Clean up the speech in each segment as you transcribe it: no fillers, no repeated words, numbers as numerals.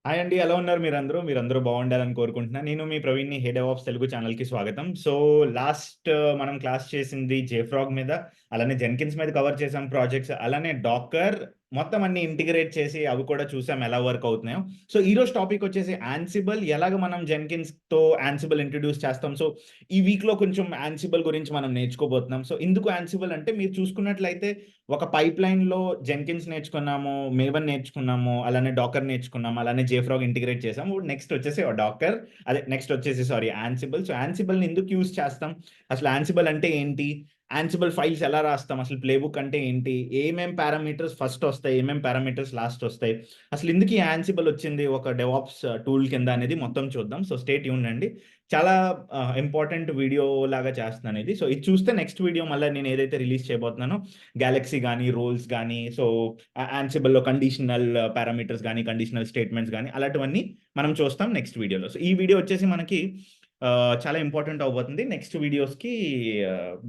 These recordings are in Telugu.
హాయ్ అండి. ఎలా ఉన్నారు మీరందరూ? మీరందరూ బాగుండాలని కోరుకుంటున్నా. నేను మీ ప్రవీణ్‌ని హెడ్ ఆఫ్ తెలుగు ఛానెల్‌కి స్వాగతం. సో, లాస్ట్ మనం క్లాస్ చేసింది జేఫ్రాగ్ మీద, అలానే జెన్కిన్స్ మీద కవర్ చేసాం ప్రాజెక్ట్స్. అలానే డాకర్ మొత్తం అన్నీ ఇంటిగ్రేట్ చేసి అవి కూడా చూసాం ఎలా వర్క్ అవుతున్నాయో. సో, ఈరోజు టాపిక్ వచ్చేసి యాన్సిబుల్ ఎలాగ మనం జెన్కిన్స్‌తో యాన్సిబుల్ ఇంట్రొడ్యూస్ చేస్తాం. సో, ఈ వీక్‌లో కొంచెం యాన్సిబుల్ గురించి మనం నేర్చుకోబోతున్నాం. సో, ఎందుకు యాన్సిబుల్ అంటే మీరు చూసుకున్నట్లయితే ఒక పైప్‌లైన్‌లో జెన్కిన్స్ నేర్చుకున్నాము, మేవన్ నేర్చుకున్నాము, అలానే డాకర్ నేర్చుకున్నాము, అలానే జేఫ్రాగ్ ఇంటిగ్రేట్ చేసాము. ఇప్పుడు నెక్స్ట్ వచ్చేసి డాకర్ నెక్స్ట్ వచ్చేసి యాన్సిబుల్. సో, యాన్సిబుల్‌ని ఎందుకు యూజ్ చేస్తాం? అసలు యాన్సిబుల్ అంటే ఏంటి? యాన్సిబుల్ ఫైల్స్ ఎలా రాస్తాం? అసలు ప్లే బుక్ అంటే ఏంటి? ఏమేం పారామీటర్స్ ఫస్ట్ వస్తాయి? ఏమేం పారామీటర్స్ లాస్ట్ వస్తాయి? అసలు ఎందుకు ఈ యాన్సిబుల్ వచ్చింది ఒక డెవాప్స్ టూల్ కింద అనేది మొత్తం చూద్దాం. సో, స్టే ట్యూన్డ్ అండి. చాలా ఇంపార్టెంట్ వీడియో లాగా చేస్తున్నాను ఇది. సో, ఇది చూస్తే నెక్స్ట్ వీడియో మళ్ళా నేను ఏదైతే రిలీజ్ చేయబోతున్నానో గ్యాలక్సీ గానీ, రోల్స్ గానీ, సో, యాన్సిబుల్‌లో కండిషనల్ పారామీటర్స్ గానీ, కండిషనల్ స్టేట్మెంట్స్ గానీ, అలాంటివన్నీ మనం చూస్తాం నెక్స్ట్ వీడియోలో. సో, ఈ వీడియో వచ్చేసి మనకి చాలా ఇంపార్టెంట్ అవ్వబోతుంది నెక్స్ట్ వీడియోస్‌కి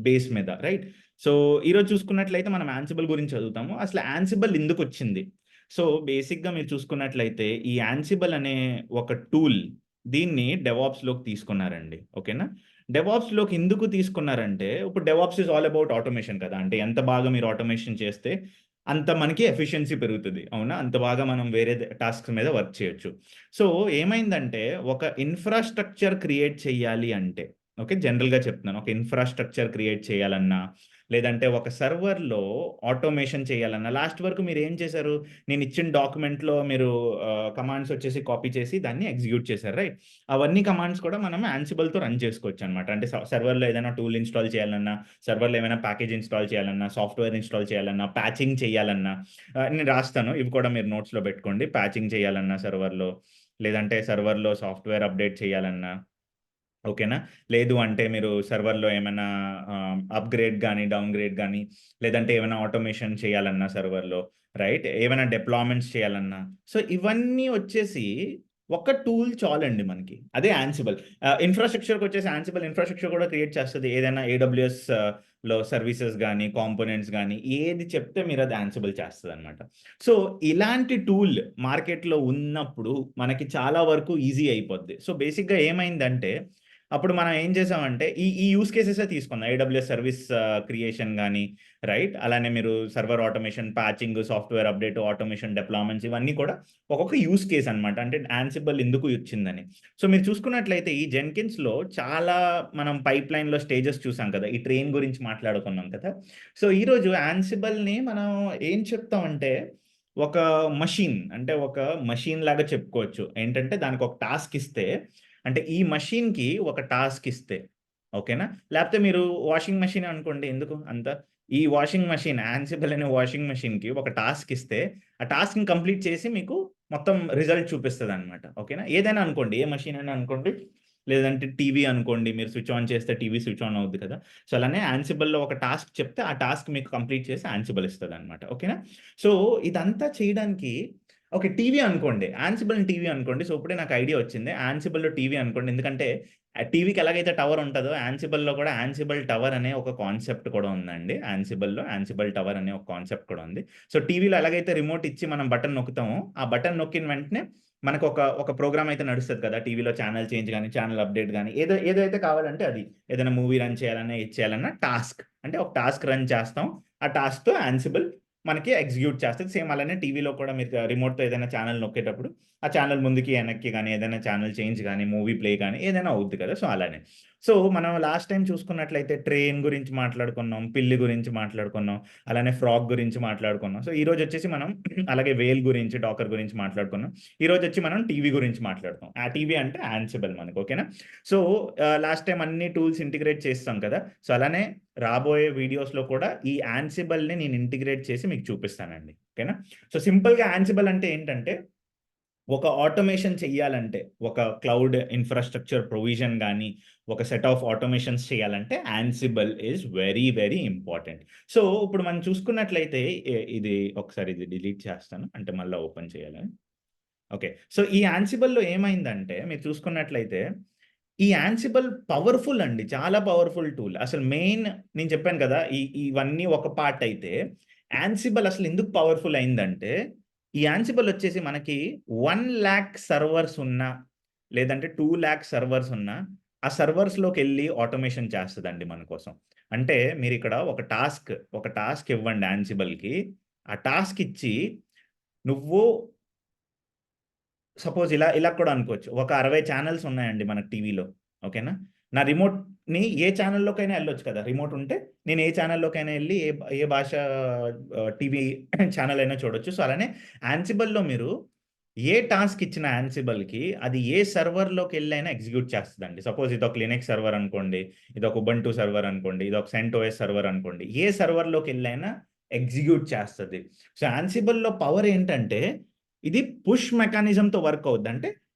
బేస్ మీద రైట్. సో, ఈరోజు చూసుకున్నట్లయితే మనం యాన్సిబుల్ గురించి చదువుతాము. అసలు యాన్సిబుల్ ఎందుకొచ్చింది? సో, బేసిక్‌గా మీరు చూసుకున్నట్లయితే ఈ యాన్సిబుల్ అనే ఒక టూల్ దీన్ని డెవాప్స్‌లోకి తీసుకున్నారండి. ఓకేనా? డెవాప్స్‌లోకి ఎందుకు తీసుకున్నారంటే, ఇప్పుడు DevOps is all about automation కదా! అంటే ఎంత బాగా మీరు ఆటోమేషన్ చేస్తే, అంత మనకి ఎఫిషియన్సీ పెరుగుతది. అవునా? అంత బాగా మనం వేరే టాస్క్స్ మీద వర్క్ చేయొచ్చు. సో, ఏమైందంటే, ఒక ఇన్‌ఫ్రాస్ట్రక్చర్ క్రియేట్ చేయాలి అంటే, ఓకే. జనరల్‌గా చెప్తున్నాను. ఒక ఇన్‌ఫ్రాస్ట్రక్చర్ క్రియేట్ చేయాలన్నా, లేదంటే ఒక సర్వర్‌లో ఆటోమేషన్ చేయాలన్నా, లాస్ట్ వరకు మీరేం చేశారు? నేనిచ్చిన డాక్యుమెంట్‌లో మీరు కమాండ్స్ వచ్చేసి కాపీ చేసి దాన్ని ఎగ్జిక్యూట్ చేశారు. రైట్? అవన్నీ కమాండ్స్ కూడా మనం యాన్సిబుల్‌తో రన్ చేసుకోవచ్చనమాట. అంటే సర్వర్‌లో ఏదైనా టూల్ ఇన్‌స్టాల్ చేయాలన్నా, సర్వర్‌లో ఏమైనా ప్యాకేజ్ ఇన్‌స్టాల్ చేయాలన్నా, సాఫ్ట్‌వేర్ ఇన్‌స్టాల్ చేయాలన్నా, ప్యాచింగ్ చేయాలన్నా నేను రాస్తాను. ఇవి కూడా మీరు నోట్స్‌లో పెట్టుకోండి. ప్యాచింగ్ చేయాలన్నా సర్వర్‌లో, లేదంటే సర్వర్‌లో సాఫ్ట్‌వేర్ అప్డేట్ చేయాలన్నా, ఓకేనా? లేదు అంటే మీరు సర్వర్‌లో ఏమైనా అప్‌గ్రేడ్ గాని, డౌన్‌గ్రేడ్ గాని, లేదంటే ఏమైనా ఆటోమేషన్ చేయాలన్నా సర్వర్‌లో, రైట్? ఏమైనా డిప్లాయ్‌మెంట్స్ చేయాలన్నా. సో, ఇవన్నీ వచ్చేసి ఒక టూల్ చాలండి మనకి. అదే యాన్సిబుల్. ఇన్‌ఫ్రాస్ట్రక్చర్‌కొచ్చేసి యాన్సిబుల్ ఇన్‌ఫ్రాస్ట్రక్చర్ కూడా క్రియేట్ చేస్తది. ఏదైనా ఏడబ్ల్యూఎస్ లో సర్వీసెస్ గాని, కాంపోనెంట్స్ గాని ఏది చెప్తే మీరది యాన్సిబుల్ చేస్తదనమాట. సో, ఇలాంటి టూల్ మార్కెట్‌లో ఉన్నప్పుడు మనకి చాలా వరకు ఈజీ అయిపోద్ది. సో, బేసిక్‌గా ఏమైందంటే అప్పుడు మనం ఏం చేసామంటే ఈ యూజ్ కేసెసే తీసుకున్నాం. ఏడబ్ల్యూఎస్ సర్విస్ క్రియేషన్ గాని, రైట్? అలానే మీరు server automation, patching, software update, automation deployments ఇవన్నీ కూడా ఒక్కొక్క యూజ్ కేస్ అనమాట. అంటే యాన్సిబుల్ ఎందుకు వచ్చిందని. సో, మీరు చూసుకున్నట్లయితే ఈ జెన్కిన్స్‌లో చాలా మనం పైప్‌లైన్‌లో స్టేజెస్ చూసాం కదా! ఈ ట్రైన్ గురించి మాట్లాడుకున్నాం కదా! సో, ఈరోజు యాన్సిబుల్‌ని మనం ఏం చెప్తామంటే ఒక మషీన్ అంటే ఒక మషీన్ లాగా చెప్పుకోవచ్చు. ఏంటంటే దానికి ఒక టాస్క్ ఇస్తే అంటే ఈ మషీన్‌కి ఒక టాస్క్ ఇస్తే ఓకేనా? లేపోతే మీరు వాషింగ్ మెషిన్ అనుకోండి ఎందుకు అంత. ఈ వాషింగ్ మెషిన్ యాన్సిబుల్ అనే వాషింగ్ మెషిన్‌కి ఒక టాస్క్ ఇస్తే, ఆ టాస్క్‌ని కంప్లీట్ చేసి మీకు మొత్తం రిజల్ట్ చూపిస్తదనమాట. ఓకేనా? ఏదైనా అనుకోండి. ఏ మెషిన్ అయినా అనుకోండి. లేదంటే టీవీ అనుకోండి. మీరు స్విచ్ ఆన్ చేస్తే టీవీ స్విచ్ ఆన్ అవుద్ది కదా! సో, అలానే యాన్సిబుల్‌లో ఒక టాస్క్ చెప్తే, ఆ టాస్క్ మీకు కంప్లీట్ చేసి యాన్సిబుల్ ఇస్తదనమాట. ఓకేనా? సో, ఇదంతా చేయడానికి ఓకే. టీవీ అనుకోండి. యాన్సిబుల్‌ని టీవీ అనుకోండి. సో, ఇప్పుడే నాకు ఐడియా వచ్చింది. యాన్సిబుల్‌లో టీవీ అనుకోండి. ఎందుకంటే టీవీకి ఎలాగైతే టవర్ ఉంటదో, యాన్సిబుల్‌లో కూడా యాన్సిబుల్ టవర్ అనే ఒక కాన్సెప్ట్ కూడా ఉందండి. యాన్సిబుల్‌లో యాన్సిబుల్ టవర్ అనే ఒక కాన్సెప్ట్ కూడా ఉంది. సో, టీవీలో ఎలాగైతే రిమోట్ ఇచ్చి మనం బటన్ నొక్కుతామో, ఆ బటన్ నొక్కిన వెంటనే మనకొక ప్రోగ్రామ్ అయితే నడుస్తది కదా! టీవీలో ఛానెల్ చేంజ్ గాని, ఛానెల్ అప్డేట్ గాని ఏదైతే కావాలంటే అది. ఏదైనా మూవీ రన్ చేయాలన్నా, ఇది చేయాలన్నా టాస్క్. అంటే ఒక టాస్క్ రన్ చేస్తాం. ఆ టాస్క్‌తో యాన్సిబుల్ మనకి ఎగ్జిక్యూట్ చేస్తది. సేమ్ అలానే టీవీలో కూడా మీరు రిమోట్‌తో ఏదైనా ఛానెల్ నొక్కేటప్పుడు, ఆ ఛానెల్ ముందుకి, వెనక్కి గాని, ఏదైనా ఛానెల్ చేంజ్ గాని, మూవీ ప్లే గాని ఏదైనా అవుద్ది కదా! సో, అలానే. సో, మనం లాస్ట్ టైమ్ చూసుకున్నట్లయితే ట్రైన్ గురించి మాట్లాడుకున్నాం, పిల్లి గురించి మాట్లాడుకున్నాం, అలానే ఫ్రాగ్ గురించి మాట్లాడుకున్నాం. సో, ఈరోజొచ్చేసి మనం అలాగే వేల్ గురించి, డాకర్ గురించి మాట్లాడుకున్నాం. ఈరోజొచ్చి మనం టీవీ గురించి మాట్లాడతాం. ఆ టీవీ అంటే యాన్సిబుల్ మనకి. ఓకేనా? సో, లాస్ట్ టైమ్ అన్ని టూల్స్ ఇంటిగ్రేట్ చేసేసాం కదా! సో, అలానే రాబోయే వీడియోస్‌లో కూడా ఈ యాన్సిబుల్‌ని నేను ఇంటిగ్రేట్ చేసి మీకు చూపిస్తానండి. ఓకేనా? సో, సింపుల్‌గా యాన్సిబుల్ అంటే ఏంటంటే, ఒక ఆటోమేషన్ చెయ్యాలంటే, ఒక క్లౌడ్ ఇన్‌ఫ్రాస్ట్రక్చర్ ప్రొవిజన్ గాని, ఒక సెట్ ఆఫ్ ఆటోమేషన్స్ చేయాలంటే Ansible is very, very important. So, ఇప్పుడు మనం చూసుకున్నట్లయితే ఇది ఒకసారి ఇది డిలీట్ చేస్తాను. అంటే మళ్ళా ఓపెన్ చేయాలని. ఓకే. సో, ఈ యాన్సిబుల్‌లో ఏమైందంటే మీరు చూసుకున్నట్లయితే, ఈ యాన్సిబుల్ పవర్‌ఫుల్ అండి. చాలా పవర్‌ఫుల్ టూల్. అసలు మెయిన్ నేను చెప్పాను కదా! ఇవన్నీ ఒక పార్ట్ అయితే, యాన్సిబుల్ అసలు ఎందుకు పవర్‌ఫుల్ అయిందంటే, ఈ యాన్సిబుల్ వచ్చేసి మనకి 1,00,000 సర్వర్స్ ఉన్నా, లేదంటే 2,00,000 సర్వర్స్ ఉన్నా, ఆ సర్వర్స్‌లోకి వెళ్ళి ఆటోమేషన్ చేస్తదండి మన కోసం. అంటే మీరిక్కడ ఒక టాస్క్ ఇవ్వండి యాన్సిబుల్‌కి. ఆ టాస్క్ ఇచ్చి నువ్వు సపోజ్ ఇలా కూడా అనుకోవచ్చు. ఒక 60 ఛానెల్స్ ఉన్నాయండి మనకు టీవీలో. ఓకేనా? నా రిమోట్‌ని ఏ ఛానెల్‌లోకైనా ఎళ్ళొచ్చు కదా! రిమోట్ ఉంటే నేను ఏ ఛానెల్‌లోకైనా ఎళ్లి ఏ భాష టీవీ ఛానెల్ అయినా చూడొచ్చు. సో, అలానే యాన్సిబుల్‌లో మీరు ఏ టాస్క్ ఇచ్చిన యాన్సిబుల్‌కి అది ఏ సర్వర్‌లోకెళ్ళైనా ఎగ్జిక్యూట్ చేస్తదండి. సపోజ్ ఇదొక లినక్స్ సర్వర్ అనుకోండి, ఇదొక ఉబంటు సర్వర్ అనుకోండి, ఇదొక సెంటోస్ సర్వర్ అనుకోండి. ఏ సర్వర్‌లోకెళ్ళైనా ఎగ్జిక్యూట్ చేస్తది. సో, యాన్సిబుల్‌లో పవర్ ఏంటంటే ఇది పుష్ మెకానిజంతో వర్క్ అవుద్ది. అంటే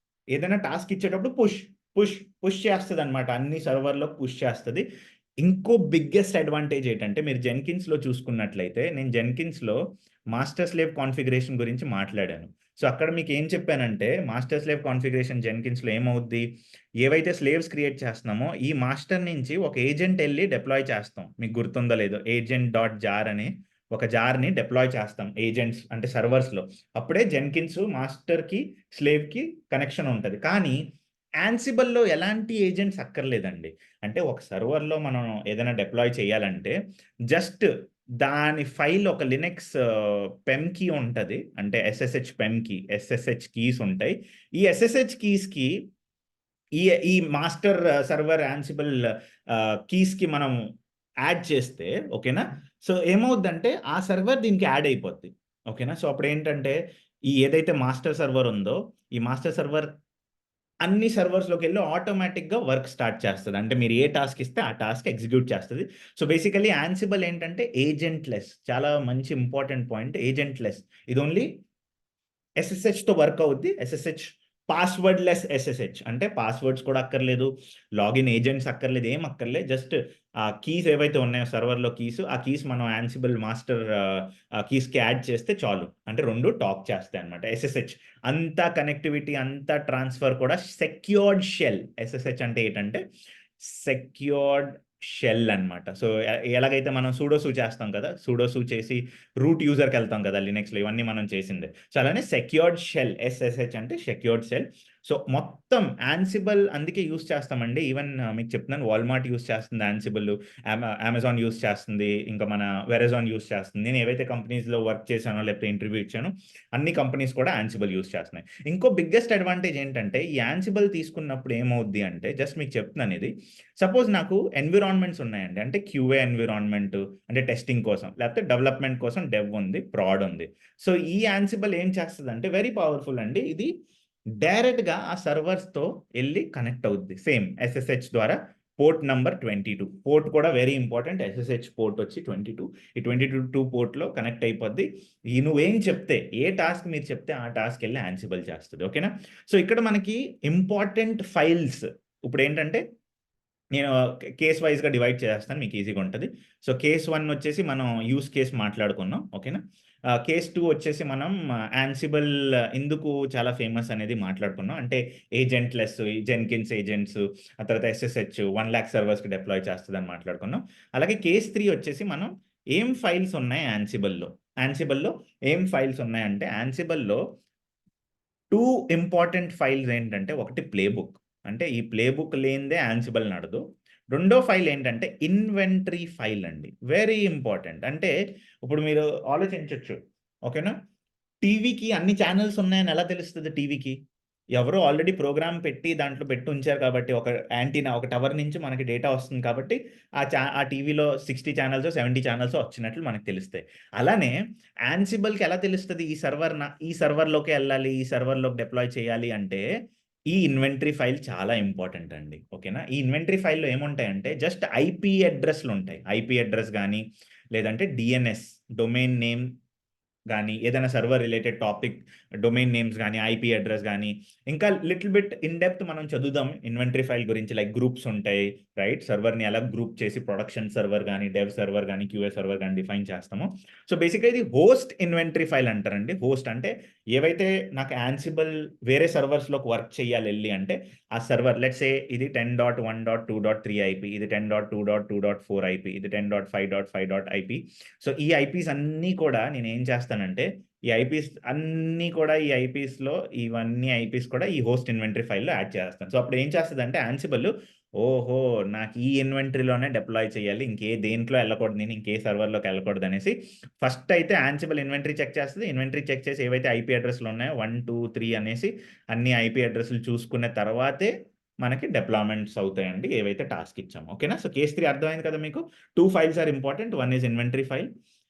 ఏదైనా టాస్క్ ఇచ్చేటప్పుడు పుష్ చేస్తదనమాట. అన్ని సర్వర్‌లోకి పుష్ చేస్తది. ఇంకో బిగ్గెస్ట్ అడ్వాంటేజ్ ఏంటంటే మీరు జెన్కిన్స్‌లో చూసుకున్నట్లయితే నేను జెన్కిన్స్‌లో మాస్టర్ స్లేవ్ కాన్ఫిగరేషన్ గురించి మాట్లాడాను. సో, అక్కడ మీకేం చెప్పానంటే మాస్టర్ స్లేవ్ కాన్ఫిగరేషన్ జెన్కిన్స్‌లో ఏమవుద్ది? ఏవైతే స్లేవ్స్ క్రియేట్ చేస్తున్నామో ఈ మాస్టర్ నుంచి ఒక ఏజెంట్ ఎళ్లి డిప్లాయ్ చేస్తాం. మీకు గుర్తుందో లేదో ఏజెంట్ డాట్ జార్ అని ఒక జార్‌ని డిప్లాయ్ చేస్తాం. ఏజెంట్స్ అంటే సర్వర్స్‌లో. అప్పుడే జెన్కిన్స్ మాస్టర్‌కి, స్లేవ్‌కి కనెక్షన్ ఉంటది. కానీ యాన్సిబుల్‌లో ఎలాంటి ఏజెంట్స్ అక్కర్లేదండి. అంటే ఒక సర్వర్‌లో మనం ఏదైనా డిప్లాయ్ చేయాలంటే జస్ట్ దాని ఫైల్ ఒక లినక్స్ పెమ్ కీ ఉంటది. అంటే SSH PEM key, SSH keys ఉంటాయి. ఈ ఎస్ఎస్హెచ్ కీస్‌కి ఈ ఈ మాస్టర్ సర్వర్ యాన్సిబుల్ కీస్‌కి మనం యాడ్ చేస్తే ఓకేనా? సో, ఏమవుద్దంటే ఆ సర్వర్ దీనికి యాడ్ అయిపోద్ది. ఓకేనా? సో, అప్పుడేంటంటే ఈ ఏదైతే మాస్టర్ సర్వర్ ఉందో, ఈ మాస్టర్ సర్వర్ అన్ని సర్వర్స్‌లోకెళ్ళి ఆటోమేటిక్‌గా వర్క్ స్టార్ట్ చేస్తది. అంటే మీరు ఏ టాస్క్ ఇస్తే ఆ టాస్క్ ఎగ్జిక్యూట్ చేస్తది. సో, బేసికల్లీ యాన్సిబుల్ ఏంటంటే ఏజెంట్‌లెస్. చాలా మంచి ఇంపార్టెంట్ పాయింట్ ఏజెంట్‌లెస్. ఇది ఓన్లీ ఎస్ఎస్హెచ్‌తో వర్క్ అవుద్ది. ఎస్ఎస్హెచ్ పాస్‌వర్డ్‌లెస్ ఎస్ఎస్హెచ్ అంటే పాస్‌వర్డ్స్ కూడా అక్కర్లేదు. లాగిన్ ఏజెంట్స్ అక్కర్లేదు. ఏం అక్కర్లేదు. జస్ట్ ఆ కీస్ ఏవైతే ఉన్నాయో సర్వర్‌లో ఆ కీస్ మనం యాన్సిబుల్ మాస్టర్ కీస్‌కి యాడ్ చేస్తే చాలు. అంటే 2 టాక్ చేస్తాయన్నమాట. ఎస్ఎస్హెచ్ అంతా కనెక్టివిటీ అంతా ట్రాన్స్‌ఫర్ కూడా సెక్యూర్డ్ షెల్. ఎస్ఎస్హెచ్ అంటే ఏంటంటే సెక్యూర్డ్ షెల్ అన్నమాట. సో, ఎలాగైతే మనం సూడోసు చేస్తాం కదా! సూడోసు చేసి రూట్ యూజర్‌కెళ్తాం కదా! లినక్స్‌లో ఇవన్నీ మనం చేసిందే. సో, అలానే సెక్యూర్డ్ షెల్ ఎస్ఎస్హెచ్ అంటే సెక్యూర్డ్ షెల్. సో, మొత్తం యాన్సిబుల్ అందుకే యూజ్ చేస్తామండి. ఈవెన్ మీకు చెప్తున్నాను వాల్మార్ట్ యూజ్ చేస్తుంది యాన్సిబుల్, అమెజాన్ యూజ్ చేస్తుంది. ఇంకా మన వెరజాన్ యూజ్ చేస్తుంది. నేను ఏవైతే కంపెనీస్‌లో వర్క్ చేశానో లేకపోతే ఇంటర్వ్యూ ఇచ్చానో అన్ని కంపెనీస్ కూడా యాన్సిబుల్ యూజ్ చేస్తున్నాయి. ఇంకో బిగ్గెస్ట్ అడ్వాంటేజ్ ఏంటంటే ఈ యాన్సిబుల్ తీసుకున్నప్పుడు ఏమవుద్ది అంటే జస్ట్ మీకు చెప్తున్నాను ఇది. సపోజ్ నాకు ఎన్విరాన్మెంట్స్ ఉన్నాయండి. అంటే క్యూఏ ఎన్విరాన్మెంట్ అంటే టెస్టింగ్ కోసం, లేకపోతే డెవలప్‌మెంట్ కోసం డెవ్ ఉంది, ప్రాడ్ ఉంది. సో, ఈ యాన్సిబుల్ ఏం చేస్తదంటే వెరీ పవర్‌ఫుల్ అండి. ఇది డైరెక్ట్‌గా ఆ సర్వర్స్‌తో ఎళ్లి కనెక్ట్ అవుద్ది. సేమ్ ఎస్ఎస్హెచ్ ద్వారా పోర్ట్ నంబర్ 22 పోర్ట్ కూడా వెరీ ఇంపార్టెంట్. ఎస్ఎస్హెచ్ పోర్ట్ వచ్చి 22. ఈ 22 పోర్ట్‌లో కనెక్ట్ అయిపోద్ది. నువ్వేం చెప్తే, ఏ టాస్క్ మీరు చెప్తే ఆ టాస్క్ ఎళ్లి యాన్సిబుల్ చేస్తది. ఓకేనా? సో, ఇక్కడ మనకి ఇంపార్టెంట్ ఫైల్స్ ఇప్పుడేంటంటే నేను కేస్ వైస్‌గా డివైడ్ చేసేస్తాను. మీకు ఈజీగా ఉంటది. సో, కేస్ 1 వచ్చేసి మనం యూజ్ కేస్ మాట్లాడుకున్నాం. ఓకేనా? కేస్ 2 వచ్చేసి మనం యాన్సిబుల్ ఎందుకు చాలా ఫేమస్ అనేది మాట్లాడుకున్నాం. అంటే ఏజెంట్‌లెస్, జెన్కిన్స్ ఏజెంట్స్, ఆ తర్వాత ఎస్ఎస్హెచ్ 1,00,000 సర్వర్స్‌కి డిప్లాయ్ చేస్తదని మాట్లాడుకున్నాం. అలాగే కేస్ 3 వచ్చేసి మనం ఏం ఫైల్స్ ఉన్నాయి యాన్సిబుల్‌లో. యాన్సిబుల్‌లో ఏం ఫైల్స్ ఉన్నాయంటే యాన్సిబుల్‌లో 2 ఇంపార్టెంట్ ఫైల్స్ ఏంటంటే ఒకటి ప్లే బుక్. అంటే ఈ ప్లే బుక్ లేనిదే యాన్సిబుల్ నడదు. రెండో ఫైల్ ఏంటంటే ఇన్వెంటరీ ఫైల్ అండి. Very important. అంటే ఇప్పుడు మీరు ఆలోచించొచ్చు. ఓకేనా? టీవీకి అన్ని చానెల్స్ ఉన్నాయని ఎలా తెలుస్తది టీవీకి? ఎవరో ఆల్రెడీ ప్రోగ్రామ్ పెట్టి దాంట్లో పెట్టుంచారు కాబట్టి ఒక యాంటీనా ఒక టవర్ నుంచి మనకి డేటా వస్తుంది కాబట్టి ఆ టీవీలో 60 చానెల్సో, 70 చానెల్సో వచ్చినట్లు మనకు తెలుస్తాయి. అలానే యాన్సిబుల్‌కి ఎలా తెలుస్తది ఈ సర్వర్‌లోకే ఎళ్ళాలి, ఈ సర్వర్‌లోకి డిప్లాయ్ చేయాలి అంటే ఈ ఇన్వెంటరీ ఫైల్ చాలా ఇంపార్టెంట్ అండి. ఓకేనా? ఈ ఇన్వెంటరీ ఫైల్‌లో ఏముంటాయంటే జస్ట్ ఐపీ అడ్రెస్‌లుంటాయి. ఐపీ అడ్రెస్ గాని లేదంటే డీఎన్ఎస్ డొమైన్ నేమ్ గానీ, ఏదైనా server related topic domain names గానీ, ఐపీ అడ్రెస్ గానీ, ఇంకా లిటిల్ బిట్ ఇన్ డెప్త్ మనం చదువుదాం ఇన్వెంటరీ ఫైల్ గురించి లైక్ గ్రూప్స్ ఉంటాయి. రైట్? సర్వర్‌ని ఎలా గ్రూప్ చేసి ప్రొడక్షన్ సర్వర్ గానీ, డెవ్ సర్వర్ గానీ, క్యూఏ సర్వర్ గానీ డిఫైన్ చేస్తామో. సో, బేసిక్‌గా ఇది హోస్ట్ ఇన్వెంటరీ ఫైల్ అంటారండి. హోస్ట్ అంటే ఏవైతే నాకు యాన్సిబుల్ వేరే సర్వర్స్‌లోకి వర్క్ చేయాలెళ్లి అంటే ఆ సర్వర్ లెట్స్ సే ఇది 10.1.2.3 ఐపీ, ఇది 10.2.2.4 ఐపీ, ఇది 10.5.5 ఐపీ. సో, ఈ ఐపీస్ అన్నీ కూడా నేనేం చేస్తానంటే ఈ ఐపీస్ అన్నీ కూడా ఈ ఐపీస్‌లో ఇవన్నీ ఐపీస్ కూడా ఈ హోస్ట్ ఇన్వెంటరీ ఫైల్‌లో యాడ్ చేస్తాను. సో, అప్పుడు ఏం చేస్తదంటే యాన్సిబుల్ ఓహో! నాకు ఈ ఇన్వెంటరీలోనే డిప్లాయ్ చేయాలి. దేంట్లో ఎళ్ళకూడదు నేను. ఇంకే సర్వర్‌లోకి ఎళ్ళకూడదనేసి ఫస్ట్ అయితే యాన్సిబుల్ ఇన్వెంటరీ చెక్ చేస్తది. ఇన్వెంటరీ చెక్ చేసి ఏవైతే ఐపీ అడ్రెస్‌లు ఉన్నాయో 1, 2, 3 అనేసి అన్ని ఐపీ అడ్రెస్‌లు చూసుకున్న తర్వాతే మనకి డిప్లాయ్‌మెంట్స్ అవుతాయండి. ఏవైతే టాస్క్ ఇచ్చామో. ఓకేనా? సో, కేస్ 3 అర్థమైంది కదా మీకు? 2 files are important. One is inventory file.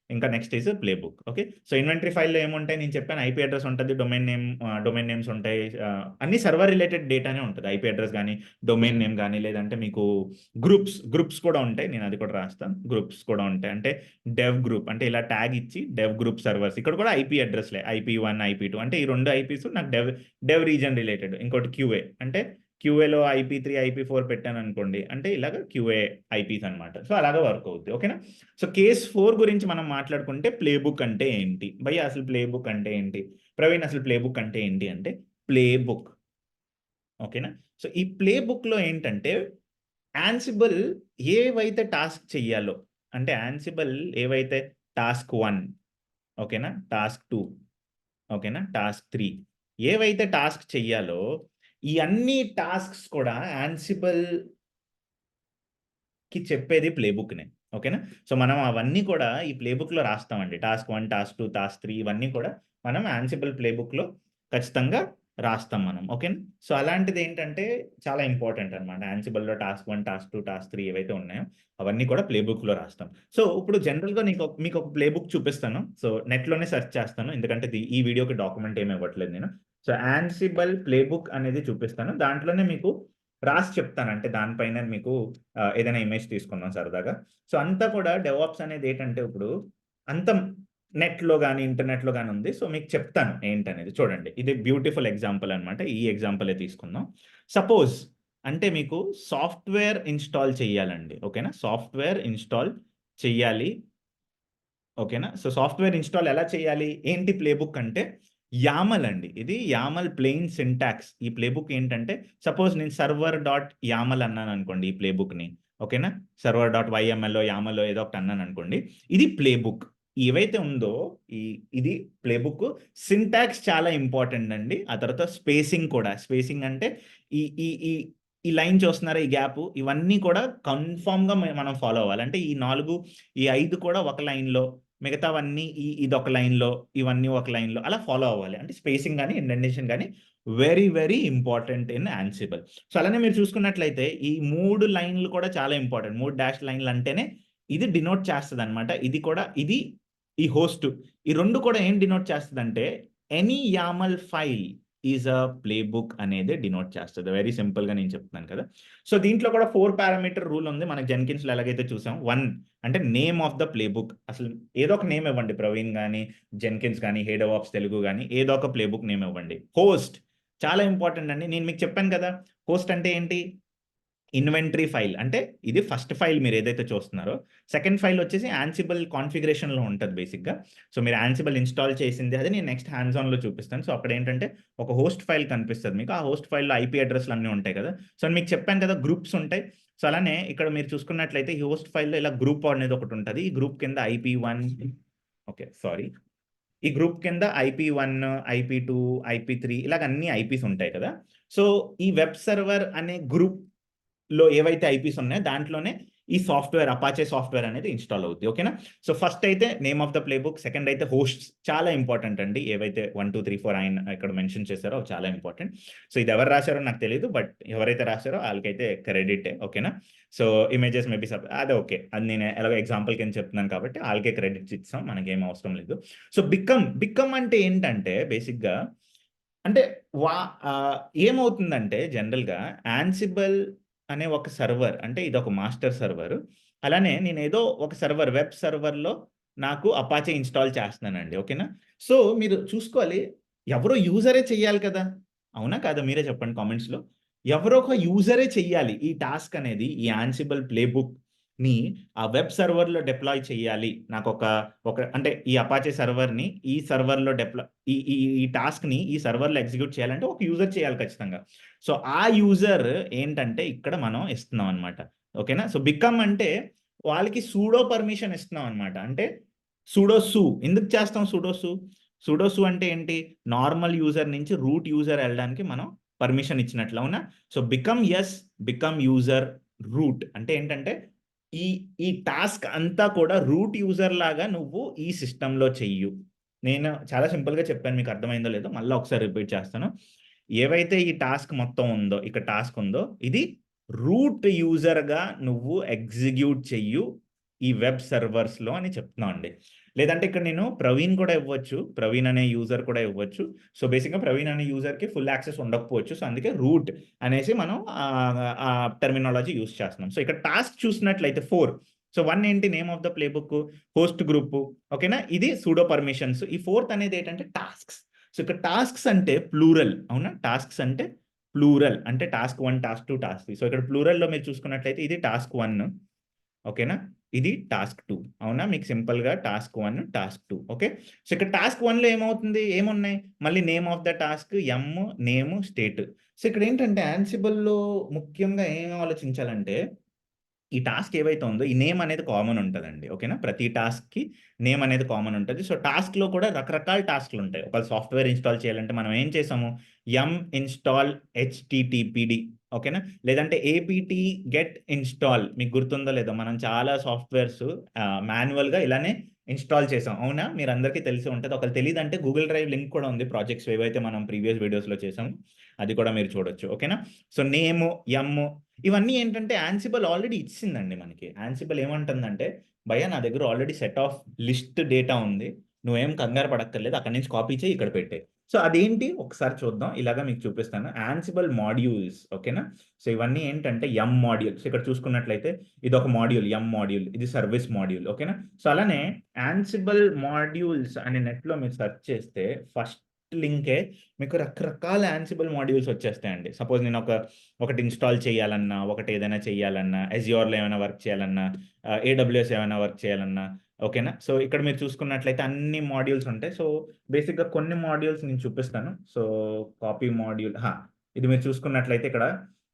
ఇంకా next is playbook. Okay. So, inventory ఫైల్‌లో ఏముంటాయి నేను చెప్పాను ఐపీ అడ్రెస్ ఉంటది. డొమైన్ నేమ్స్ ఉంటాయి. అన్ని సర్వర్ రిలేటెడ్ డేటానే ఉంటది. ఐపీ అడ్రెస్ గాని, డొమైన్ నేమ్ గాని లేదంటే మీకు గ్రూప్స్ కూడా ఉంటాయి. నేను అది కూడా రాస్తాను. గ్రూప్స్ కూడా ఉంటాయి. అంటే డెవ్ గ్రూప్ అంటే ఇలా ట్యాగ్ ఇచ్చి డెవ్ గ్రూప్ సర్వర్స్ ఇక్కడ కూడా ఐపీ అడ్రెస్‌లే. ఐపీ1, ఐపీ2 అంటే ఈ 2 ఐపీస్ నాకు డెవ్ రీజియన్ రిలేటెడ్. ఇంకోటి క్యూఏ అంటే క్యూఏలో ఐపీ3, ఐపీ4 పెట్టాననుకోండి. అంటే ఇలాగ క్యూఏ ఐపీస్ అనమాట. సో, అలాగా వర్క్ అవుద్ది. ఓకేనా? సో, కేస్ 4 గురించి మనం మాట్లాడుకుంటే ప్లే బుక్ అంటే ఏంటి? భయ్యా అసలు ప్లే బుక్ అంటే ఏంటి? ప్రవీణ్ అసలు ప్లే బుక్ అంటే ఏంటి అంటే ప్లే బుక్. ఓకేనా? సో, ఈ ప్లే బుక్‌లో ఏంటంటే యాన్సిబుల్ ఏవైతే టాస్క్ చెయ్యాలో అంటే యాన్సిబుల్ ఏవైతే టాస్క్ 1 ఓకేనా? టాస్క్ 2 ఓకేనా? టాస్క్ 3 ఏవైతే టాస్క్ చెయ్యాలో ఈ అన్ని టాస్క్స్ కూడా యాన్సిబుల్‌కి చెప్పేది ప్లే బుక్‌నే. ఓకేనా? సో, మనం అవన్నీ కూడా ఈ ప్లే బుక్‌లో రాస్తామండి. టాస్క్ 1, టాస్క్ 2, టాస్క్ 3 ఇవన్నీ కూడా మనం యాన్సిబుల్ ప్లే బుక్‌లో ఖచ్చితంగా రాస్తాం మనం. ఓకేనా? సో, అలాంటిదేంటంటే చాలా ఇంపార్టెంట్ అన్నమాట. యాన్సిబుల్‌లో టాస్క్ 1, టాస్క్ 2, టాస్క్ 3 ఏవైతే ఉన్నాయో అవన్నీ కూడా ప్లే బుక్‌లో రాస్తాం. సో, ఇప్పుడు జనరల్‌గా మీకొక ప్లే బుక్ చూపిస్తాను. సో, నెట్‌లోనే సెర్చ్ చేస్తాను. ఎందుకంటే ఈ వీడియోకి డాక్యుమెంట్ ఏమి ఇవ్వట్లేదు నేను. సో, యాన్సిబుల్ ప్లే బుక్ అనేది చూపిస్తాను. దాంట్లోనే మీకు రాసి చెప్తాను. అంటే దానిపైన మీకు ఏదైనా ఇమేజ్ తీసుకుందాం సరదాగా. సో, అంతా కూడా డెవాప్స్ అనేది ఏంటంటే ఇప్పుడు అంతం నెట్‌లో గాని, ఇంటర్నెట్‌లో గాని ఉంది. సో, మీకు చెప్తాను ఏంటనేది. చూడండి. ఇది బ్యూటిఫుల్ ఎగ్జాంపుల్ అన్నమాట. ఈ ఎగ్జాంపులే తీసుకుందాం. సపోజ్ అంటే మీకు సాఫ్ట్‌వేర్ ఇన్‌స్టాల్ చేయాలండి. ఓకేనా? సాఫ్ట్‌వేర్ ఇన్‌స్టాల్ చెయ్యాలి. ఓకేనా? సో, సాఫ్ట్‌వేర్ ఇన్‌స్టాల్ ఎలా చేయాలి? ఏంటి ప్లే బుక్ అంటే యామల్ అండి. ఇది యామల్ ప్లెయిన్ సింటాక్స్. ఈ ప్లే బుక్ ఏంటంటే సపోజ్ నేను సర్వర్ డాట్ యామల్ అన్నాననుకోండి ఈ ప్లే బుక్‌ని. ఓకేనా? సర్వర్ డాట్ వైఎంఎల్లో, యామల్లో ఏదో ఒకటి అన్నాననుకోండి. ఇది ప్లే బుక్. ఏవైతే ఉందో ఈ ఇది ప్లే బుక్. సింటాక్స్ చాలా ఇంపార్టెంట్ అండి. ఆ తర్వాత స్పేసింగ్ కూడా. స్పేసింగ్ అంటే ఈ ఈ ఈ ఈ లైన్ చూస్తున్నారా ఈ గ్యాపు ఇవన్నీ కూడా కన్ఫర్మ్‌గా మనం ఫాలో అవ్వాలి. అంటే ఈ 4 ఈ 5 కూడా ఒక లైన్‌లో మిగతావన్నీ ఇదొక లైన్‌లో, ఇవన్నీ ఒక లైన్‌లో అలా ఫాలో అవ్వాలి. అంటే స్పేసింగ్ గాని, ఇండెంటేషన్ గాని very, very important in Ansible. So, అలానే మీరు చూసుకున్నట్లయితే ఈ 3 లైన్‌లు కూడా చాలా ఇంపార్టెంట్. 3 డాష్ లైన్‌లు అంటేనే ఇది డినోట్ చేస్తదనమాట. ఇది ఈ హోస్ట్. ఈ 2 కూడా ఏం డినోట్ చేస్తదంటే any YAML file is a playbook అనేది డినోట్ చేస్తది. వెరీ సింపుల్‌గా నేను చెప్తున్నాను కదా! సో, దీంట్లో కూడా 4 పారామీటర్ రూల్ ఉంది. మనకు జెన్కిన్స్‌లో ఎలాగైతే చూసాం. 1 అంటే name of the play book. అసలు ఏదో ఒక నేమ్ ఇవ్వండి. ప్రవీణ్ గాని, జెన్కిన్స్ గాని, హే డెవాప్స్ తెలుగు గాని ఏదో ఒక ప్లే బుక్ నేమ్ ఇవ్వండి. హోస్ట్ చాలా ఇంపార్టెంట్ అండి. నేను మీకు చెప్పాను కదా! హోస్ట్ అంటే ఏంటి? Inventory file. అంటే ఇది ఫస్ట్ ఫైల్ మీరేదైతే చూస్తున్నారో, సెకండ్ ఫైల్ వచ్చేసి యాన్సిబుల్ కాన్ఫిగరేషన్‌లో ఉంటది బేసిక్‌గా. సో, మీరు యాన్సిబుల్ ఇన్‌స్టాల్ చేసింది అది నేను నెక్స్ట్ హ్యాండ్స్ ఆన్‌లో చూపిస్తాను. సో, అక్కడేంటంటే ఒక హోస్ట్ ఫైల్ కనిపిస్తది మీకు. ఆ హోస్ట్ ఫైల్‌లో ఐపీ అడ్రెస్‌లు అన్నీ ఉంటాయి కదా! సో, మీకు చెప్పాను కదా! గ్రూప్స్ ఉంటాయి. సో, అలానే ఇక్కడ మీరు చూసుకున్నట్లయితే ఈ హోస్ట్ ఫైల్‌లో ఇలా గ్రూప్ అనేది ఒకటుంటది. ఈ గ్రూప్ కింద ఐపీ1 ఓకే. సారీ. ఈ గ్రూప్ కింద ఐపీ1, ఐపీ2, ఐపీ3 ఇలాగ అన్ని ఐపీస్ ఉంటాయి కదా! సో, ఈ వెబ్ సర్వర్ అనే గ్రూప్‌లో ఏవైతే ఐపీస్ ఉన్నాయో దాంట్లోనే ఈ సాఫ్ట్‌వేర్ అపాచే సాఫ్ట్‌వేర్ అనేది ఇన్‌స్టాల్ అవుద్ది. ఓకేనా? సో, ఫస్ట్ అయితే name of the play book. Second అయితే హోస్ట్స్ చాలా ఇంపార్టెంట్ అండి. ఏవైతే 1, 2, 3, 4 ఆయన ఇక్కడ మెన్షన్ చేశారో అవి చాలా ఇంపార్టెంట్. సో, ఇది ఎవరు రాసారో నాకు తెలీదు. బట్ ఎవరైతే రాసారో ఆళ్ళకైతే క్రెడిటే. ఓకేనా? సో, ఇమేజెస్ మేబీ అది ఓకే. అది నేను ఎలాగో ఎగ్జాంపుల్ కింద చెప్తున్నాను కాబట్టి ఆళ్ళకే క్రెడిట్స్ ఇచ్చేసాం. మనకేం అవసరం లేదు. సో, బికమ్ అంటే ఏంటంటే బేసిక్‌గా అంటే వా ఏమవుతుందంటే జనరల్‌గా యాన్సిబుల్ అనే ఒక సర్వర్ అంటే ఇదొక మాస్టర్ సర్వర్. అలానే నేనేదో ఒక వెబ్ సర్వర్‌లో నాకు అపాచే ఇన్‌స్టాల్ చేస్తున్నానండి. ఓకేనా? సో, మీరు చూసుకోవాలి ఎవరో యూజరే చెయ్యాలి కదా! అవునా? కాదా? మీరే చెప్పండి కామెంట్స్‌లో. ఎవరో ఒక యూజరే చెయ్యాలి. ఈ టాస్క్ అనేది ఈ యాన్సిబుల్ ప్లే బుక్‌ని ఆ వెబ్ సర్వర్‌లో డిప్లాయ్ చేయాలి. అంటే ఈ అపాచే సర్వర్‌ని ఈ సర్వర్‌లో ఈ ఈ ఈ టాస్క్‌ని ఈ సర్వర్‌లో ఎగ్జిక్యూట్ చేయాలంటే ఒక యూజర్ చేయాలి ఖచ్చితంగా. సో, ఆ యూజర్ ఏంటంటే ఇక్కడ మనం ఇస్తున్నాం అన్నమాట. ఓకేనా? సో, బికమ్ అంటే వాళ్ళకి సూడో పర్మిషన్ ఇస్తున్నాం అన్నమాట. అంటే సూడో సు ఎందుకు చేస్తాం సూడో సు? సుడోసు అంటే ఏంటి? నార్మల్ యూజర్ నుంచి రూట్ యూజర్ వెళ్ళడానికి మనం పర్మిషన్ ఇచ్చినట్లు, అవునా? సో బికమ్ యూజర్ రూట్ అంటే ఏంటంటే ఈ ఈ టాస్క్ అంతా కూడా రూట్ యూజర్ లాగా నువ్వు ఈ సిస్టంలో చెయ్యు. నేను చాలా సింపుల్గా చెప్పాను, మీకు అర్థమైందో లేదో మళ్ళీ ఒకసారి రిపీట్ చేస్తాను. ఏవైతే ఈ టాస్క్ మొత్తం ఉందో, ఇక్కడ టాస్క్ ఉందో, ఇది రూట్ యూజర్గా నువ్వు ఎగ్జిక్యూట్ చెయ్యు ఈ వెబ్ సర్వర్స్లో అని చెప్తున్నాం అండి. లేదంటే ఇక్కడ నేను ప్రవీణ్ కూడా ఇవ్వచ్చు, ప్రవీణ్ అనే యూజర్ కూడా ఇవ్వచ్చు. సో బేసిక్గా ప్రవీణ్ అనే యూజర్కి ఫుల్ యాక్సెస్ ఉండకపోవచ్చు. సో అందుకే రూట్ అనేసి మనం ఆ టెర్మినాలజీ యూస్ చేస్తున్నాం. సో ఇక్కడ టాస్క్ చూసినట్లయితే 4. సో 1 ఏంటి? Name of the play book, host group, ఓకేనా? ఇది సూడో పర్మిషన్స్. ఈ 4th అనేది ఏంటంటే టాస్క్స్. సో ఇక్కడ టాస్క్స్ అంటే ప్లూరల్, అవునా? టాస్క్స్ అంటే ప్లూరల్ అంటే టాస్క్ 1, టాస్క్ 2, టాస్క్ 3. సో ఇక్కడ ప్లూరల్లో మీరు చూసుకున్నట్లయితే ఇది టాస్క్ 1, ఓకేనా? ఇది టాస్క్ 2, అవునా? మీకు సింపుల్గా టాస్క్ 1, టాస్క్ 2, ఓకే? సో ఇక్కడ టాస్క్ 1లో ఏమవుతుంది? ఏమున్నాయి? మళ్ళీ name of the task, name, state. So ఇక్కడ ఏంటంటే యాన్సిబుల్‌లో ముఖ్యంగా ఏం ఆలోచించాలంటే ఈ టాస్క్ ఏవైతే ఉందో ఈ నేమ్ అనేది కామన్ ఉంటదండి, ఓకేనా? ప్రతి టాస్క్‌కి నేమ్ అనేది కామన్ ఉంటది. సో టాస్క్‌లో కూడా రకరకాల టాస్క్‌లు ఉంటాయి. ఒక సాఫ్ట్‌వేర్ ఇన్‌స్టాల్ చేయాలంటే మనం ఏం చేసాము? ఇన్‌స్టాల్ హెచ్‌టిటిపిడి, ఓకేనా? లేదంటే ఏపీటీ గెట్ ఇన్‌స్టాల్, మీకు గుర్తుందో లేదో మనం చాలా సాఫ్ట్‌వేర్స్ మాన్యువల్‌గా ఇలానే ఇన్‌స్టాల్ చేసాం, అవునా? మీరందరికీ తెలిసి ఉంటది. ఒకవేళ తెలీదంటే గూగుల్ డ్రైవ్ లింక్ కూడా ఉంది. ప్రాజెక్ట్స్ ఏవైతే మనం ప్రీవియస్ వీడియోస్‌లో చేసామో అది కూడా మీరు చూడొచ్చు, ఓకేనా? సో నేము, ఇవన్నీ ఏంటంటే యాన్సిబుల్ ఆల్రెడీ ఇచ్చిందండి మనకి. యాన్సిబుల్ ఏమంటుందంటే, భయ్యా నా దగ్గర already set of list data ఉంది. నువ్వేం కంగారు పడక్కర్లేదు. అక్కడి నుంచి కాపీ చేయి, ఇక్కడ పెట్టేయి. సో అదేంటి ఒకసారి చూద్దాం. ఇలాగా మీకు చూపిస్తాను. యాన్సిబుల్ మాడ్యూల్స్, ఓకేనా? సో ఇవన్నీ ఏంటంటే మాడ్యూల్స్. ఇక్కడ చూసుకున్నట్లయితే ఇదొక మాడ్యూల్, మాడ్యూల్. ఇది సర్వీస్ మాడ్యూల్, ఓకేనా? సో అలానే యాన్సిబుల్ మాడ్యూల్స్ అని నెట్‌లో మీరు సెర్చ్ చేస్తే ఫస్ట్ లింకే మీకు రకరకాల యాన్సిబుల్ మాడ్యూల్స్ వచ్చేస్తాయండి. సపోజ్ నేను ఒకటి ఇన్‌స్టాల్ చేయాలన్నా, ఒకటి ఏదైనా చేయాలన్నా, అజ్యూర్‌లో ఏమైనా వర్క్ చేయాలన్నా, ఏడబ్ల్యూఎస్ ఏమైనా వర్క్ చేయాలన్నా, ఓకేనా? సో ఇక్కడ మీరు చూసుకున్నట్లయితే అన్ని మాడ్యూల్స్ ఉంటాయి. సో బేసిక్‌గా కొన్ని మాడ్యూల్స్ నేను చూపిస్తాను. సో కాపీ మాడ్యూల్, ఇది మీరు చూసుకున్నట్లయితే ఇక్కడ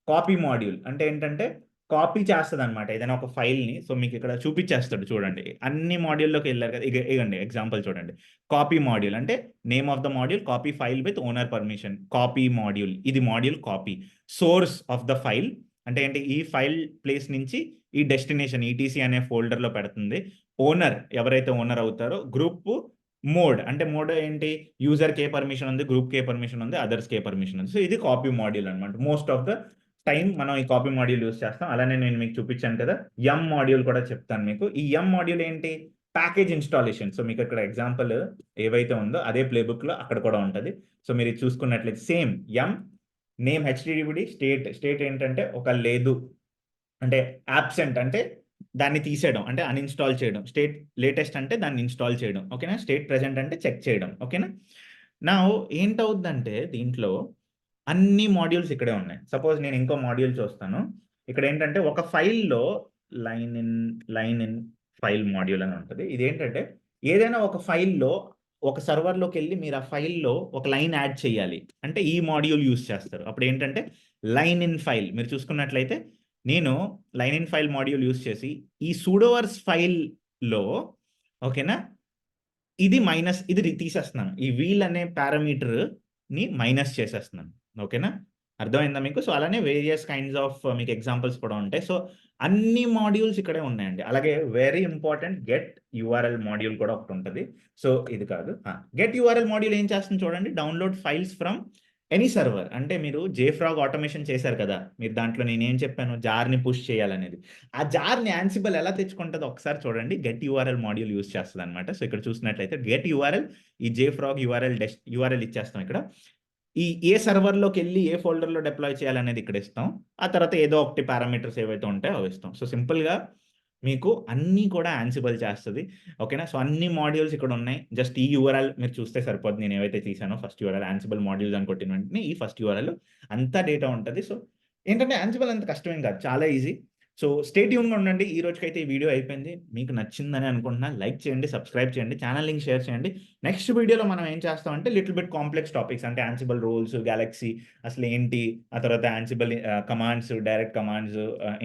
కాపీ మాడ్యూల్ అంటే ఏంటంటే కాపీ చేస్తదనమాట ఏదైనా ఒక ఫైల్‌ని. సో మీకు ఇక్కడ చూపిచ్చేస్తాడు చూడండి. అన్ని మాడ్యూల్‌లోకి ఎళ్లారు కదా! ఇగండి ఎగ్జాంపుల్ చూడండి. కాపీ మాడ్యూల్ అంటే name of the module, copy file with owner permission. Copy module, ఇది module copy. Source of the file అంటే ఏంటి? ఈ ఫైల్ ప్లేస్ నుంచి ఈ డెస్టినేషన్ ఈటీసీ అనే ఫోల్డర్‌లో పెడుతుంది. ఓనర్ ఎవరైతే ఓనర్ అవుతారో, గ్రూప్ మోడ్ అంటే మోడ్ ఏంటి? యూజర్‌కి ఏ పర్మిషన్ ఉంది, గ్రూప్‌కి ఏ పర్మిషన్ ఉంది, అదర్స్‌కి ఏ పర్మిషన్ ఉంది. సో ఇది కాపీ మాడ్యూల్ అనమాట. మోస్ట్ ఆఫ్ ద టైమ్ మనం ఈ కాపీ మాడ్యూల్ యూజ్ చేస్తాం. అలానే నేను మీకు చూపించాను కదా! మాడ్యూల్ కూడా చెప్తాను మీకు. ఈ మాడ్యూల్ ఏంటి? Package installation. సో మీకు ఇక్కడ ఎగ్జాంపుల్ ఏవైతే ఉందో అదే ప్లే బుక్‌లో అక్కడ కూడా ఉంటది. సో మీరు ఇది చూసుకున్నట్లయితే సేమ్ నేమ్ హెచ్‌టిటిపిడి, స్టేట్ ఏంటంటే ఒక లేదు అంటే యాబ్సెంట్ అంటే దాన్ని తీసేయడం అంటే అన్‌ఇన్‌స్టాల్ చేయడం. స్టేట్ లేటెస్ట్ అంటే దాన్ని ఇన్‌స్టాల్ చేయడం, ఓకేనా? స్టేట్ ప్రెజెంట్ అంటే చెక్ చేయడం, ఓకేనా? నౌ ఏంటవుద్దంటే దీంట్లో అన్ని మాడ్యూల్స్ ఇక్కడే ఉన్నాయి. సపోజ్ నేను ఇంకో మాడ్యూల్ చూస్తాను. ఇక్కడేంటంటే ఒక ఫైల్‌లో లైన్ ఇన్ ఫైల్ మాడ్యూల్ అని ఉంటది. ఇదేంటంటే ఏదైనా ఒక ఫైల్‌లో ఒక సర్వర్‌లోకెళ్ళి మీరు ఆ ఫైల్‌లో ఒక లైన్ యాడ్ చేయాలి. అంటే ఈ మాడ్యూల్ యూజ్ చేస్తారు. అప్పుడేంటంటే లైన్ ఇన్ ఫైల్ మీరు చూసుకున్నట్లయితే నేను line in file module use చేసి ఈ సూడోవర్స్ ఫైల్‌లో, ఓకేనా? ఇది తీసేస్తున్నాను. ఈ వీల్ అనే పారామీటర్‌ని మైనస్ చేసేస్తున్నాను, ఓకేనా? అర్థమైందా మీకు? సో, అలానే వేరియస్ కైండ్స్ ఆఫ్ మీకు ఎగ్జాంపుల్స్ కూడా ఉంటాయి. సో, అన్ని మాడ్యూల్స్ ఇక్కడే ఉన్నాయండి. అలాగే very important get URL module కూడా ఒకటుంటది. సో, ఇది కాదు. గెట్ యూఆర్ఎల్ మాడ్యూల్ ఏం చేస్తుంది చూడండి. Download files from any server. అంటే మీరు జేఫ్రాగ్ ఆటోమేషన్ చేశారు కదా! మీరు దాంట్లో నేనేం చెప్పాను? జార్‌ని పుష్ చేయాలనేది. ఆ జార్‌ని యాన్సిబుల్ ఎలా తెచ్చుకుంటదో ఒకసారి చూడండి. గెట్ యూఆర్ఎల్ మాడ్యూల్ యూజ్ చేస్తదనమాట. సో, ఇక్కడ చూసినట్లయితే గెట్ యూఆర్ఎల్ ఈ జేఫ్రాగ్ యూఆర్ఎల్ ఇచ్చేస్తాం ఇక్కడ. ఏ సర్వర్‌లోకెళ్ళి ఏ ఫోల్డర్‌లో డిప్లాయ్ చేయాలనేది ఇక్కడ ఇస్తాం. ఆ తర్వాత ఏదో ఒకటి పారామీటర్స్ ఏవైతే ఉంటాయో అవి ఇస్తాం. సో, సింపుల్‌గా మీకు అన్నీ కూడా యాన్సిబుల్ చేస్తది. ఓకేనా? సో, అన్ని మాడ్యూల్స్ ఇక్కడ ఉన్నాయి. జస్ట్ ఈ యూఆర్ఎల్ మీరు చూస్తే సరిపోద్ది. నేను ఏవైతే తీసానో ఫస్ట్ యూఆర్ఎల్ యాన్సిబుల్ మాడ్యూల్స్ అని కొట్టిన వెంటనే ఈ ఫస్ట్ యూఆర్ఎల్ అంతా డేటా ఉంటది. సో, ఏంటంటే యాన్సిబుల్ అంత కష్టమేం కాదు. చాలా ఈజీ. సో, స్టే ట్యూన్‌గా ఉండండి. ఈ రోజుకైతే ఈ వీడియో అయిపోయింది. మీకు నచ్చిందని అనుకుంటున్నా. లైక్ చేయండి, సబ్స్క్రైబ్ చేయండి, ఛానల్ లింక్ షేర్ చేయండి. నెక్స్ట్ వీడియోలో మనం ఏం చేస్తామంటే లిటిల్ బిట్ కాంప్లెక్స్ టాపిక్స్ అంటే యాన్సిబుల్ రూల్స్, గెలాక్సీ అసలేంటి, ఆ తర్వాత Ansible commands, direct commands,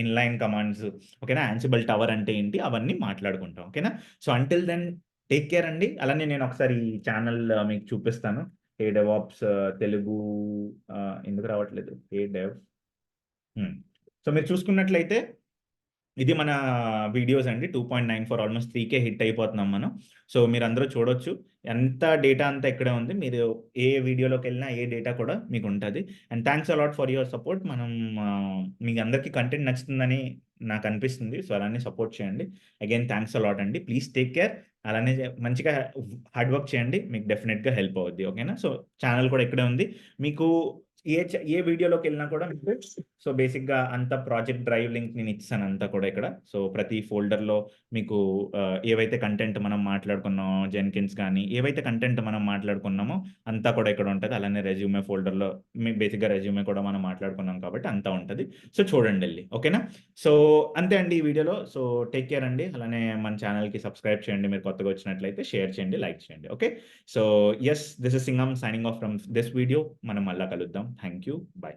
inline commands, ఓకేనా? యాన్సిబుల్ టవర్ అంటే ఏంటి అవన్నీ మాట్లాడుకుంటాం, ఓకేనా? So, until then take care అండి. అలానే నేను ఒకసారి ఈ ఛానల్ మీకు చూపిస్తాను. హే డెవాప్స్ తెలుగు ఎందుకు రావట్లేదు? హే డెవ్ హ్మ్. సో, మీరు చూసుకున్నట్లయితే ఇది మన వీడియోస్ అండి. 2.94 ఆల్‌మోస్ట్ 3,000 హిట్ అయిపోతున్నాం మనం. సో, మీరందరూ చూడొచ్చు. ఎంత డేటా అంతా ఇక్కడే ఉంది. మీరు ఏ వీడియోలోకెళ్ళినా ఏ డేటా కూడా మీకుంటది. And thanks a lot for your support. మనం మీ అందరికీ కంటెంట్ నచ్చుతుందని నాకనిపిస్తుంది. సో, అలానే సపోర్ట్ చేయండి. అగైన్ థాంక్స్ అలాట్ అండి. Please take care. అలానే మంచిగా హార్డ్ వర్క్ చేయండి. మీకు డెఫినిట్‌గా హెల్ప్ అవుద్ది. ఓకేనా? సో, ఛానెల్ కూడా ఇక్కడే ఉంది. మీకు ఏ వీడియోలోకెళ్ళినా కూడా మీకు సో, బేసిక్‌గా అంతా ప్రాజెక్ట్ డ్రైవ్ లింక్ నేనిచ్చేసాను అంతా కూడా ఇక్కడ. సో, ప్రతి ఫోల్డర్‌లో మీకు ఏవైతే కంటెంట్ మనం మాట్లాడుకున్నామో జెన్కిన్స్ గానీ, ఏవైతే కంటెంట్ మనం మాట్లాడుకున్నామో అంతా కూడా ఇక్కడ ఉంటది. అలానే రెజ్యూమే ఫోల్డర్‌లో బేసిక్‌గా రెజ్యూమే కూడా మనం మాట్లాడుకున్నాం కాబట్టి అంతా ఉంటది. సో, చూడండెళ్లి. ఓకేనా? సో, అంతే అండి ఈ వీడియోలో. సో, టేక్ కేర్ అండి. అలానే మన ఛానెల్‌కి సబ్స్క్రైబ్ చేయండి. మీరు కొత్తగా వచ్చినట్లయితే షేర్ చేయండి, లైక్ చేయండి. Okay? So, yes this is Singam signing off from this video. మనం మళ్ళా కలుద్దాం. Thank you. బై.